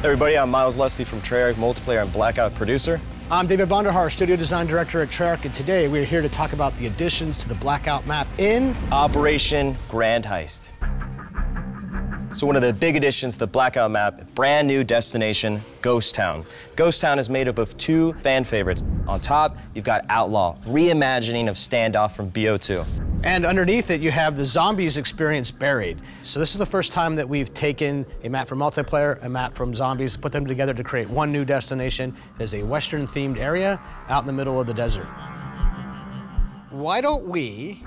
Hey everybody, I'm Miles Leslie from Treyarch Multiplayer and Blackout producer. I'm David Vonderhaarwa, studio design director at Treyarch, and today we're here to talk about the additions to the Blackout map in Operation Grand Heist. So one of the big additions to the Blackout map, brand new destination, Ghost Town. Ghost Town is made up of two fan favorites. On top, you've got Outlaw, reimagining of Standoff from BO2. And underneath it, you have the Zombies experience buried. So this is the first time that we've taken a map from multiplayer, a map from Zombies, put them together to create one new destination. It is a Western-themed area out in the middle of the desert. Why don't we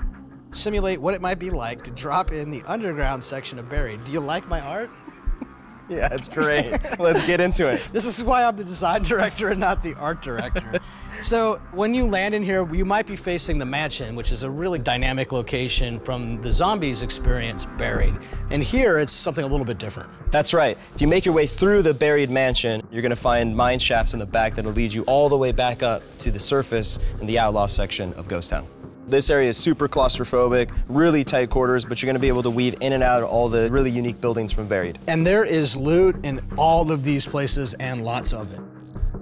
simulate what it might be like to drop in the underground section of Buried? Do you like my art? Yeah, it's great. Let's get into it. This is why I'm the design director and not the art director. So when you land in here, you might be facing the mansion, which is a really dynamic location from the Zombies experience Buried. And here, it's something a little bit different. That's right. If you make your way through the Buried mansion, you're going to find mine shafts in the back that'll lead you all the way back up to the surface in the Outlaw section of Ghost Town. This area is super claustrophobic, really tight quarters, but you're going to be able to weave in and out of all the really unique buildings from Buried. And there is loot in all of these places and lots of it.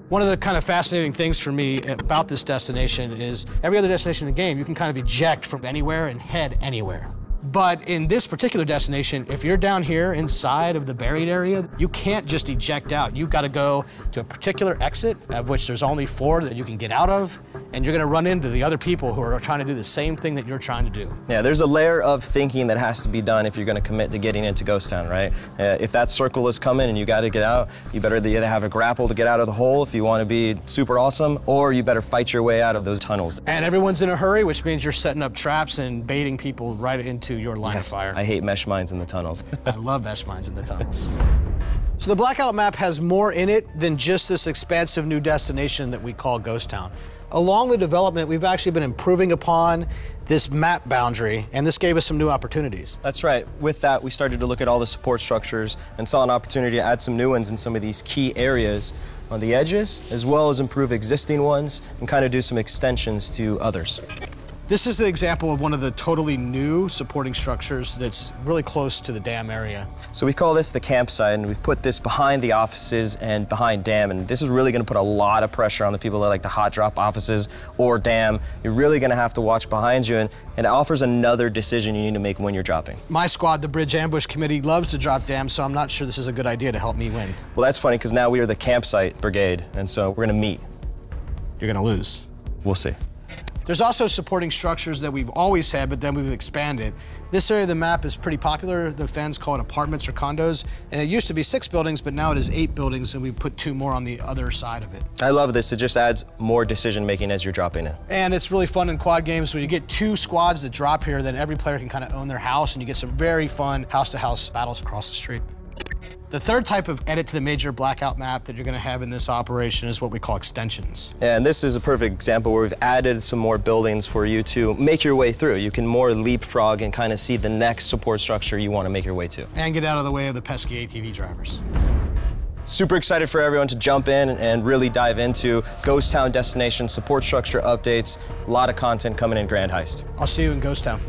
One of the kind of fascinating things for me about this destination is every other destination in the game, you can kind of eject from anywhere and head anywhere. But in this particular destination, if you're down here inside of the Buried area, you can't just eject out. You've got to go to a particular exit, of which there's only 4 that you can get out of, and you're going to run into the other people who are trying to do the same thing that you're trying to do. Yeah, there's a layer of thinking that has to be done if you're going to commit to getting into Ghost Town, right? If that circle is coming and you got to get out, you better either have a grapple to get out of the hole if you want to be super awesome, or you better fight your way out of those tunnels. And everyone's in a hurry, which means you're setting up traps and baiting people right into your line of fire. I hate mesh mines in the tunnels. I love mesh mines in the tunnels. So the Blackout map has more in it than just this expansive new destination that we call Ghost Town. Along the development, we've actually been improving upon this map boundary, and this gave us some new opportunities. That's right. With that, we started to look at all the support structures and saw an opportunity to add some new ones in some of these key areas on the edges, as well as improve existing ones and kind of do some extensions to others. This is the example of one of the totally new supporting structures that's really close to the dam area. So we call this the campsite, and we've put this behind the offices and behind dam, and this is really going to put a lot of pressure on the people that like to hot drop offices or dam. You're really going to have to watch behind you, and it offers another decision you need to make when you're dropping. My squad, the Bridge Ambush Committee, loves to drop dam, so I'm not sure this is a good idea to help me win. Well, that's funny, because now we are the campsite brigade, and so we're going to meet. You're going to lose. We'll see. There's also supporting structures that we've always had, but then we've expanded. This area of the map is pretty popular. The fans call it apartments or condos, and it used to be 6 buildings, but now it is 8 buildings, and we put 2 more on the other side of it. I love this. It just adds more decision-making as you're dropping it. And it's really fun in quad games when you get 2 squads that drop here, then every player can kind of own their house, and you get some very fun house-to-house battles across the street. The third type of edit to the major Blackout map that you're going to have in this operation is what we call extensions. And this is a perfect example where we've added some more buildings for you to make your way through. You can more leapfrog and kind of see the next support structure you want to make your way to. And get out of the way of the pesky ATV drivers. Super excited for everyone to jump in and really dive into Ghost Town destination support structure updates. A lot of content coming in Grand Heist. I'll see you in Ghost Town.